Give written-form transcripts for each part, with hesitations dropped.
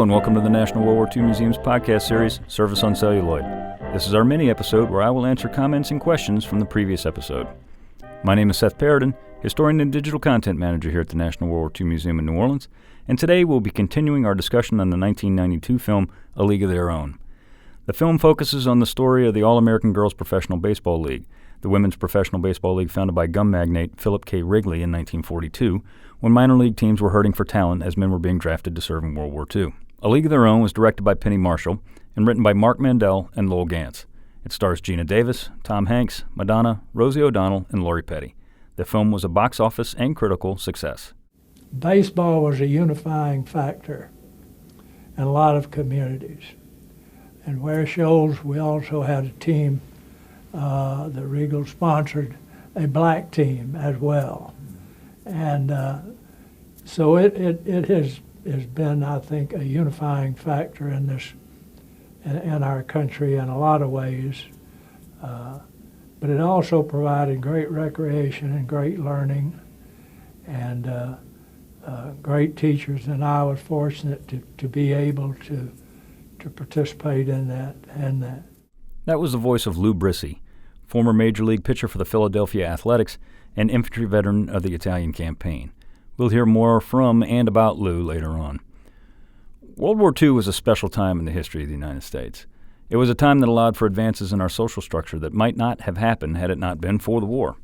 and welcome to the National World War II Museum's podcast series, Service on Celluloid. This is our mini episode where I will answer comments and questions from the previous episode. My name is Seth Paradin, historian and digital content manager here at the National World War II Museum in New Orleans, and today we'll be continuing our discussion on the 1992 film, A League of Their Own. The film focuses on the story of the All-American Girls Professional Baseball League, the women's professional baseball league founded by gum magnate Philip K. Wrigley in 1942, when minor league teams were hurting for talent as men were being drafted to serve in World War II. A League of Their Own was directed by Penny Marshall and written by Mark Mandel and Lowell Gantz. It stars Gina Davis, Tom Hanks, Madonna, Rosie O'Donnell, and Lori Petty. The film was a box office and critical success. Baseball was a unifying factor in a lot of communities. And Ware Shoals, we also had a team that Regal sponsored, a black team as well. And so it has been, I think, a unifying factor in this, in our country in a lot of ways. But it also provided great recreation and great learning and great teachers, and I was fortunate to be able to participate in that. That was the voice of Lou Brissie, former Major League pitcher for the Philadelphia Athletics and infantry veteran of the Italian campaign. We'll hear more from and about Lou later on. World War II was a special time in the history of the United States. It was a time that allowed for advances in our social structure that might not have happened had it not been for the war.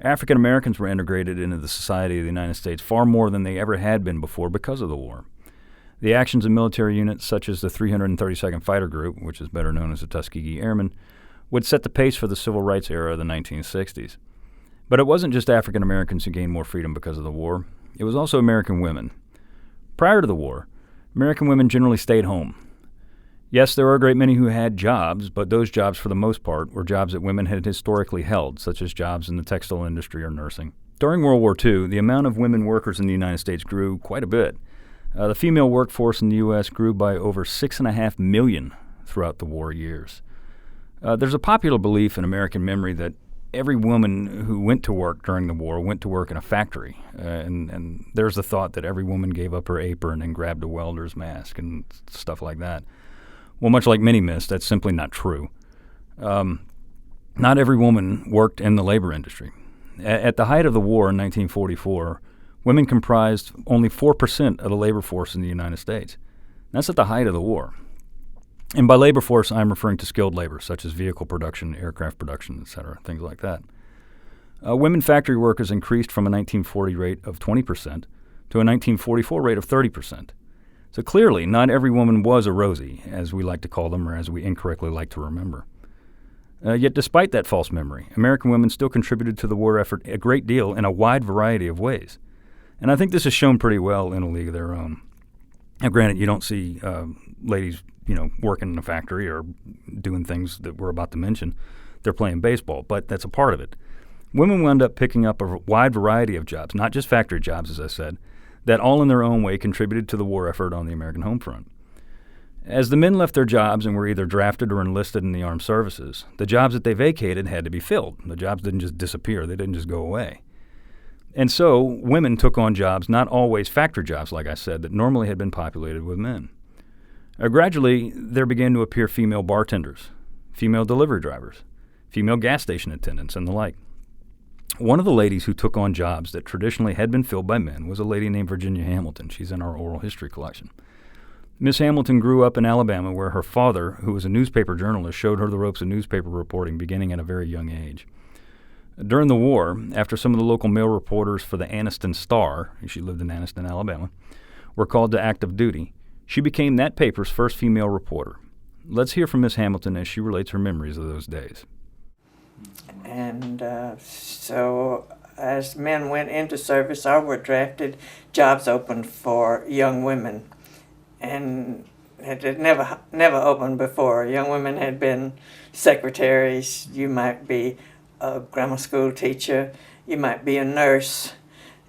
African Americans were integrated into the society of the United States far more than they ever had been before because of the war. The actions of military units such as the 332nd Fighter Group, which is better known as the Tuskegee Airmen, would set the pace for the civil rights era of the 1960s. But it wasn't just African Americans who gained more freedom because of the war. It was also American women. Prior to the war, American women generally stayed home. Yes, there were a great many who had jobs, but those jobs, for the most part, were jobs that women had historically held, such as jobs in the textile industry or nursing. During World War II, the amount of women workers in the United States grew quite a bit. The female workforce in the U.S. grew by over 6.5 million throughout the war years. There's a popular belief in American memory that every woman who went to work during the war went to work in a factory. And there's the thought that every woman gave up her apron and grabbed a welder's mask and stuff like that. Well, much like many myths, that's simply not true. Not every woman worked in the labor industry. At the height of the war in 1944, women comprised only 4% of the labor force in the United States. That's at the height of the war. And by labor force, I'm referring to skilled labor, such as vehicle production, aircraft production, etc., things like that. Women factory workers increased from a 1940 rate of 20% to a 1944 rate of 30%. So clearly, not every woman was a Rosie, as we like to call them, or as we incorrectly like to remember. Yet despite that false memory, American women still contributed to the war effort a great deal in a wide variety of ways. And I think this is shown pretty well in A League of Their Own. Now, granted, you don't see ladies, working in a factory or doing things that we're about to mention. They're playing baseball, but that's a part of it. Women wound up picking up a wide variety of jobs, not just factory jobs, as I said, that all in their own way contributed to the war effort on the American home front. As the men left their jobs and were either drafted or enlisted in the armed services, the jobs that they vacated had to be filled. The jobs didn't just disappear. They didn't just go away. And so women took on jobs, not always factory jobs, like I said, that normally had been populated with men. Gradually, there began to appear female bartenders, female delivery drivers, female gas station attendants, and the like. One of the ladies who took on jobs that traditionally had been filled by men was a lady named Virginia Hamilton. She's in our oral history collection. Miss Hamilton grew up in Alabama, where her father, who was a newspaper journalist, showed her the ropes of newspaper reporting beginning at a very young age. During the war, after some of the local male reporters for the Anniston Star, she lived in Anniston, Alabama, were called to active duty, she became that paper's first female reporter. Let's hear from Miss Hamilton as she relates her memories of those days. And so as men went into service or were drafted, jobs opened for young women. And it had never opened before. Young women had been secretaries. You might be a grammar school teacher. You might be a nurse.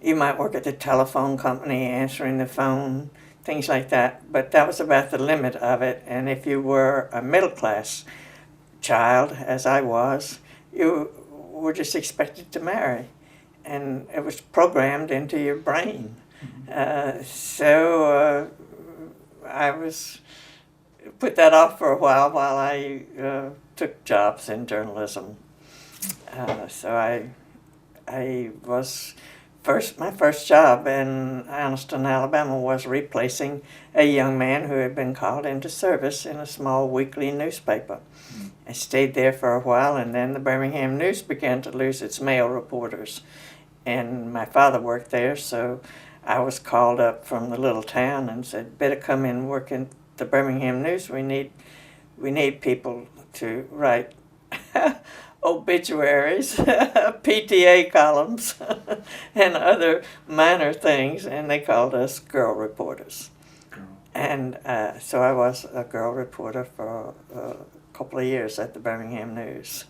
You might work at the telephone company answering the phone, things like that. But that was about the limit of it. And if you were a middle class child, as I was, you were just expected to marry. And it was programmed into your brain. So I was put that off for a while I took jobs in journalism. So I was my first job in Anniston, Alabama, was replacing a young man who had been called into service in a small weekly newspaper. I stayed there for a while, and then the Birmingham News began to lose its male reporters. And my father worked there, so I was called up from the little town and said, better come in and work in the Birmingham News. We need people to write obituaries, PTA columns, and other minor things, and they called us girl reporters. And so I was a girl reporter for a couple of years at the Birmingham News.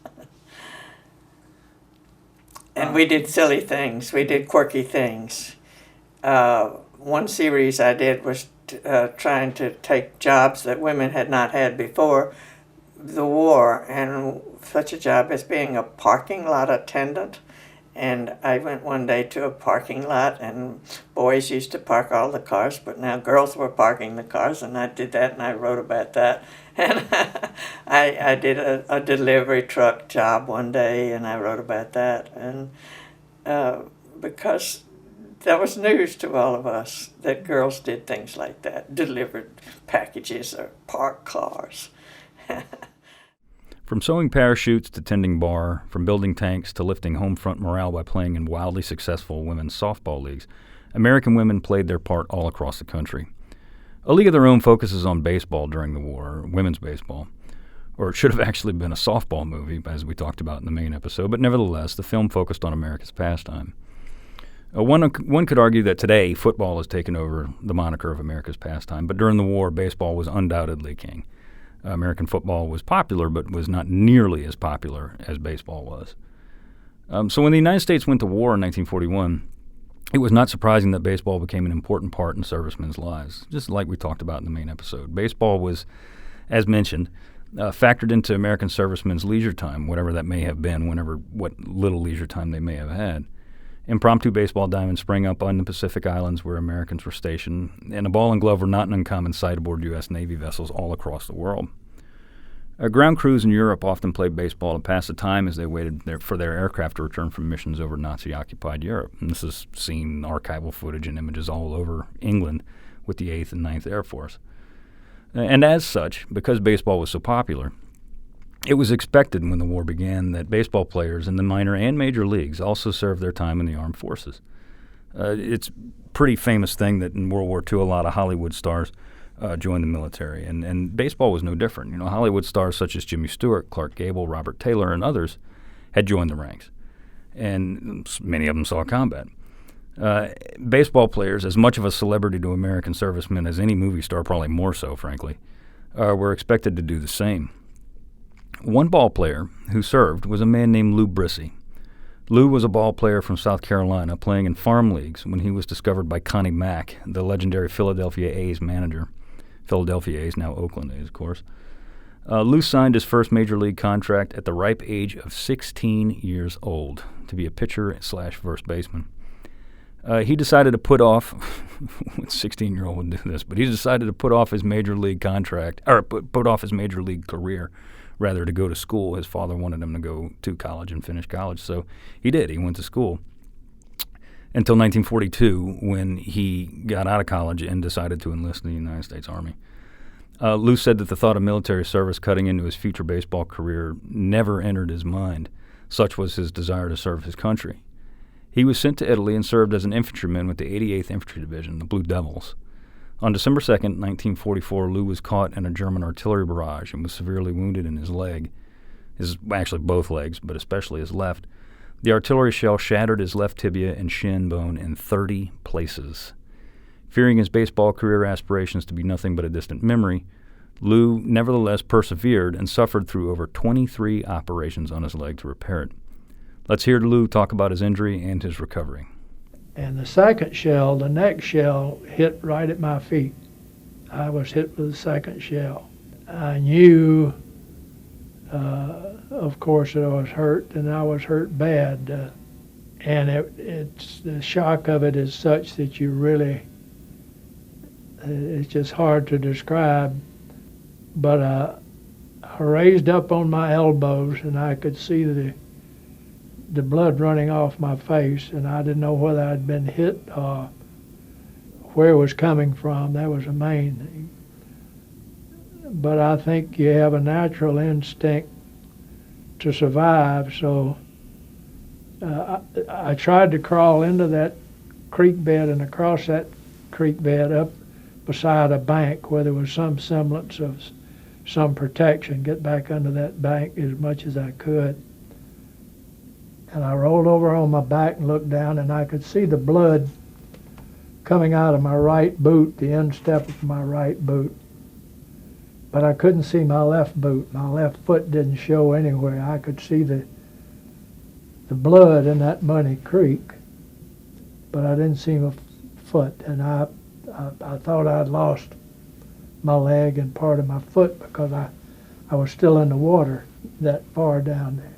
And we did silly things. We did quirky things. One series I did was trying to take jobs that women had not had before the war, and such a job as being a parking lot attendant. And I went one day to a parking lot, and boys used to park all the cars, but now girls were parking the cars, and I did that, and I wrote about that. And I did a delivery truck job one day, and I wrote about that. And because that was news to all of us that girls did things like that, delivered packages or parked cars. From sewing parachutes to tending bar, from building tanks to lifting home front morale by playing in wildly successful women's softball leagues, American women played their part all across the country. A League of Their Own focuses on baseball during the war, or women's baseball. Or it should have actually been a softball movie, as we talked about in the main episode, but nevertheless, the film focused on America's pastime. One could argue that today, football has taken over the moniker of America's pastime, but during the war, baseball was undoubtedly king. American football was popular, but was not nearly as popular as baseball was. So when the United States went to war in 1941, it was not surprising that baseball became an important part in servicemen's lives, just like we talked about in the main episode. Baseball was, as mentioned, factored into American servicemen's leisure time, whatever that may have been, what little leisure time they may have had. Impromptu baseball diamonds sprang up on the Pacific Islands where Americans were stationed, and a ball and glove were not an uncommon sight aboard U.S. Navy vessels all across the world. Ground crews in Europe often played baseball to pass the time as they waited for their aircraft to return from missions over Nazi-occupied Europe. And this is seen in archival footage and images all over England with the 8th and 9th Air Force. And as such, because baseball was so popular, it was expected when the war began that baseball players in the minor and major leagues also served their time in the armed forces. It's a pretty famous thing that in World War II, a lot of Hollywood stars joined the military, and baseball was no different. You know, Hollywood stars such as Jimmy Stewart, Clark Gable, Robert Taylor, and others had joined the ranks, and many of them saw combat. Baseball players, as much of a celebrity to American servicemen as any movie star, probably more so, frankly, were expected to do the same. One ball player who served was a man named Lou Brissie. Lou was a ball player from South Carolina playing in farm leagues when he was discovered by Connie Mack, the legendary Philadelphia A's manager. Philadelphia A's, now Oakland A's, of course. Lou signed his first major league contract at the ripe age of 16 years old to be a pitcher/first baseman. He decided to put off, what 16-year-old would do this, but he decided to put off his major league contract, or put off his major league career, rather to go to school. His father wanted him to go to college and finish college, so he did. He went to school until 1942 when he got out of college and decided to enlist in the United States Army. Lou said that the thought of military service cutting into his future baseball career never entered his mind. Such was his desire to serve his country. He was sent to Italy and served as an infantryman with the 88th Infantry Division, the Blue Devils. On December 2nd, 1944, Lou was caught in a German artillery barrage and was severely wounded in his leg, actually both legs, but especially his left. The artillery shell shattered his left tibia and shin bone in 30 places. Fearing his baseball career aspirations to be nothing but a distant memory, Lou nevertheless persevered and suffered through over 23 operations on his leg to repair it. Let's hear Lou talk about his injury and his recovery. And the second shell, the next shell, hit right at my feet. I was hit with the second shell. I knew, of course, that I was hurt, and I was hurt bad. And it's the shock of it is such that you really, It's just hard to describe. But I raised up on my elbows, and I could see the blood running off my face, and I didn't know whether I'd been hit or where it was coming from. That was the main thing. But I think you have a natural instinct to survive, so I tried to crawl into that creek bed and across that creek bed up beside a bank where there was some semblance of some protection, get back under that bank as much as I could. And I rolled over on my back and looked down, and I could see the blood coming out of my right boot, the instep of my right boot. But I couldn't see my left boot. My left foot didn't show anywhere. I could see the blood in that muddy creek, but I didn't see my foot. And I thought I'd lost my leg and part of my foot because I was still in the water that far down there.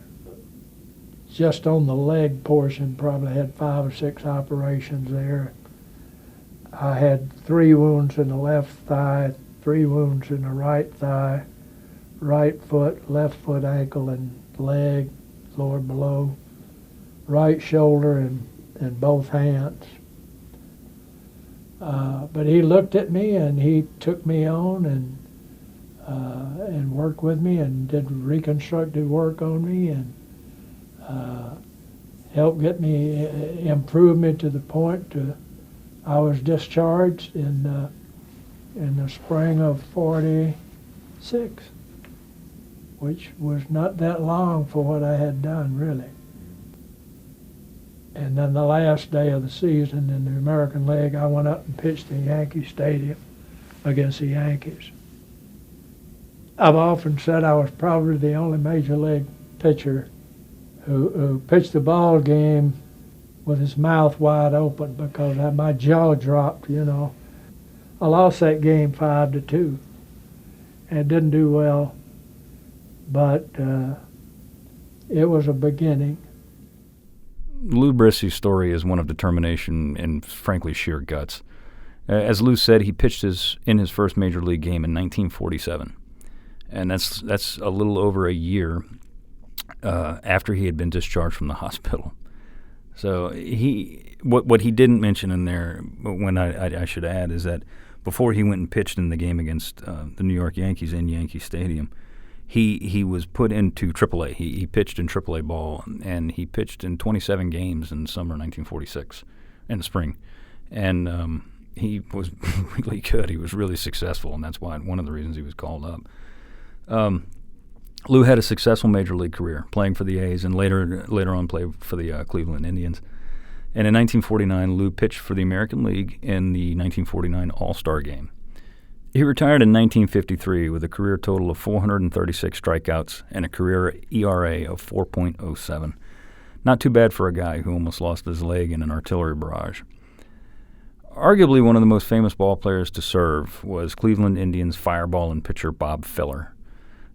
Just on the leg portion, probably had 5 or 6 operations there. I had 3 wounds in the left thigh, 3 wounds in the right thigh, right foot, left foot, ankle, and leg, lower below, right shoulder, and both hands. But he looked at me, and he took me on and worked with me and did reconstructive work on me and helped get me, improve me to the point I was discharged in the spring of '46, which was not that long for what I had done, really. And then the last day of the season in the American League, I went up and pitched in Yankee Stadium against the Yankees. I've often said I was probably the only major league pitcher who pitched the ball game with his mouth wide open because my jaw dropped, you know. I lost that game 5-2 and didn't do well, but it was a beginning. Lou Brissie's story is one of determination and, frankly, sheer guts. As Lou said, he pitched in his first major league game in 1947, and that's a little over a year after he had been discharged from the hospital. So what he didn't mention in there, when I should add, is that before he went and pitched in the game against the New York Yankees in Yankee Stadium, he was put into AAA. He pitched in AAA ball, and he pitched in 27 games in summer 1946, in the spring. And he was really good. He was really successful, and that's one of the reasons he was called up. Lou had a successful major league career, playing for the A's, and later on played for the Cleveland Indians. And in 1949, Lou pitched for the American League in the 1949 All-Star Game. He retired in 1953 with a career total of 436 strikeouts and a career ERA of 4.07. Not too bad for a guy who almost lost his leg in an artillery barrage. Arguably one of the most famous ball players to serve was Cleveland Indians fireball and pitcher Bob Feller.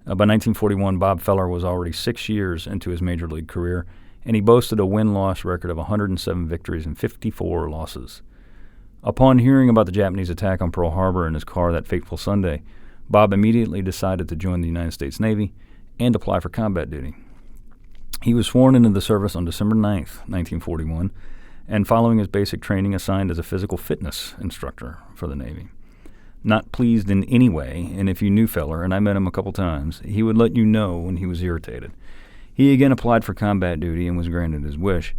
By 1941, Bob Feller was already 6 years into his major league career, and he boasted a win-loss record of 107 victories and 54 losses. Upon hearing about the Japanese attack on Pearl Harbor in his car that fateful Sunday, Bob immediately decided to join the United States Navy and apply for combat duty. He was sworn into the service on December 9th, 1941, and following his basic training assigned as a physical fitness instructor for the Navy. Not pleased in any way, and if you knew Feller, and I met him a couple times, he would let you know when he was irritated. He again applied for combat duty and was granted his wish.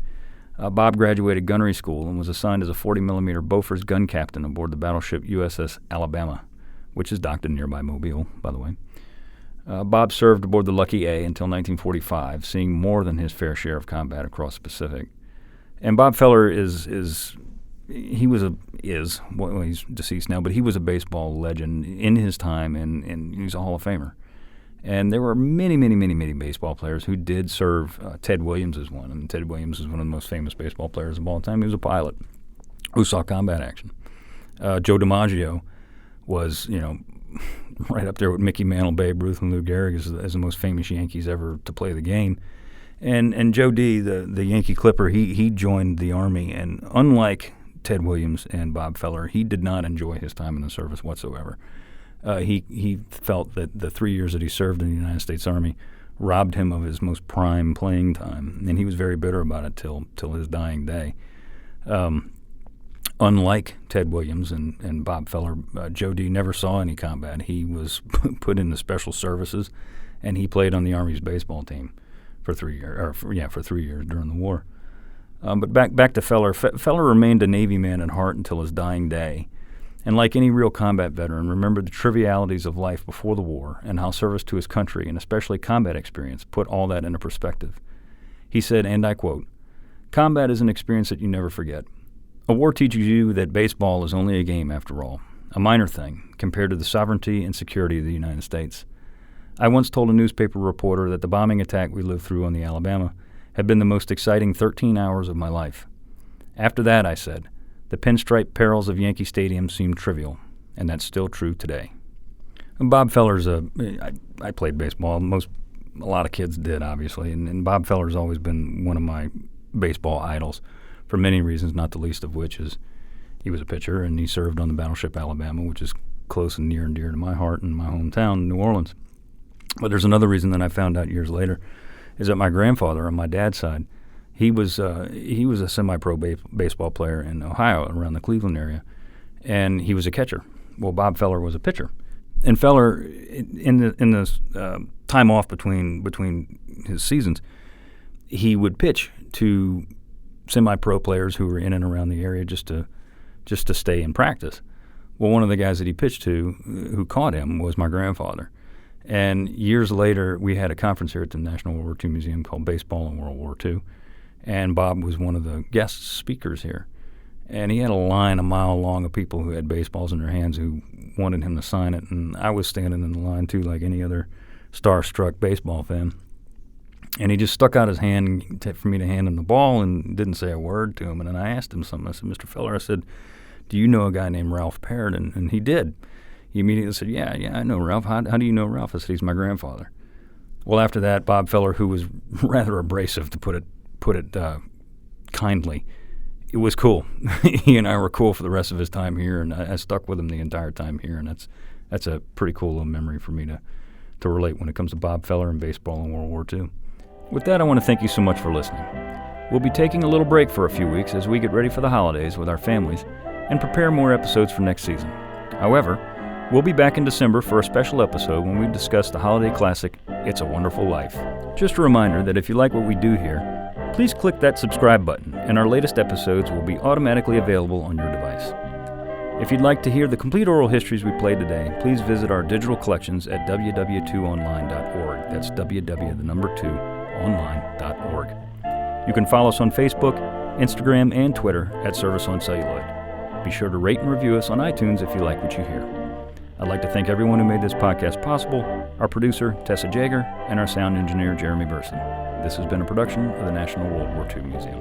Bob graduated gunnery school and was assigned as a 40mm Bofors gun captain aboard the battleship USS Alabama, which is docked in nearby Mobile, by the way. Bob served aboard the Lucky A until 1945, seeing more than his fair share of combat across the Pacific. And Bob Feller he's deceased now, but he was a baseball legend in his time, and he's a Hall of Famer. And there were many, many, many, many baseball players who did serve. Ted Williams is one, and Ted Williams is one of the most famous baseball players of all time. He was a pilot who saw combat action. Joe DiMaggio was, right up there with Mickey Mantle, Babe Ruth, and Lou Gehrig as the most famous Yankees ever to play the game. And Joe D, the Yankee Clipper, he joined the Army, and unlike Ted Williams and Bob Feller. He did not enjoy his time in the service whatsoever. He felt that the 3 years that he served in the United States Army robbed him of his most prime playing time, and he was very bitter about it till his dying day. Unlike Ted Williams and Bob Feller, Joe D. never saw any combat. He was put in the special services, and he played on the Army's baseball team for 3 years. For 3 years during the war. But back to Feller. Feller remained a Navy man at heart until his dying day, and like any real combat veteran, remembered the trivialities of life before the war and how service to his country, and especially combat experience, put all that into perspective. He said, and I quote, "Combat is an experience that you never forget. A war teaches you that baseball is only a game after all, a minor thing compared to the sovereignty and security of the United States. I once told a newspaper reporter that the bombing attack we lived through on the Alabama had been the most exciting 13 hours of my life. After that, I said, the pinstripe perils of Yankee Stadium seemed trivial, and that's still true today." And Bob Feller's I played baseball. A lot of kids did, obviously, and Bob Feller's always been one of my baseball idols, for many reasons, not the least of which is he was a pitcher and he served on the battleship Alabama, which is close and near and dear to my heart in my hometown, New Orleans. But there's another reason that I found out years later, is that my grandfather on my dad's side, he was a semi-pro baseball player in Ohio, around the Cleveland area, and he was a catcher. Well, Bob Feller was a pitcher, and Feller, in the time off between his seasons, he would pitch to semi-pro players who were in and around the area just to stay in practice. Well, one of the guys that he pitched to, who caught him, was my grandfather. And years later, we had a conference here at the National World War II Museum called Baseball in World War II, and Bob was one of the guest speakers here. And he had a line a mile long of people who had baseballs in their hands who wanted him to sign it, and I was standing in the line too, like any other starstruck baseball fan. And he just stuck out his hand for me to hand him the ball and didn't say a word to him. And then I asked him something. I said, "Mr. Feller," I said, "do you know a guy named Ralph Parrott?" And he did. He immediately said, yeah, I know Ralph. How do you know Ralph? I said, "He's my grandfather." Well, after that, Bob Feller, who was rather abrasive, to put it kindly, it was cool. He and I were cool for the rest of his time here, and I stuck with him the entire time here. And that's a pretty cool little memory for me to relate when it comes to Bob Feller and baseball in World War II. With that, I want to thank you so much for listening. We'll be taking a little break for a few weeks as we get ready for the holidays with our families and prepare more episodes for next season. However, we'll be back in December for a special episode when we discuss the holiday classic, It's a Wonderful Life. Just a reminder that if you like what we do here, please click that subscribe button, and our latest episodes will be automatically available on your device. If you'd like to hear the complete oral histories we played today, please visit our digital collections at www.online.org. That's www.2online.org. You can follow us on Facebook, Instagram, and Twitter at Service on Celluloid. Be sure to rate and review us on iTunes if you like what you hear. I'd like to thank everyone who made this podcast possible, our producer, Tessa Jager, and our sound engineer, Jeremy Burson. This has been a production of the National World War II Museum.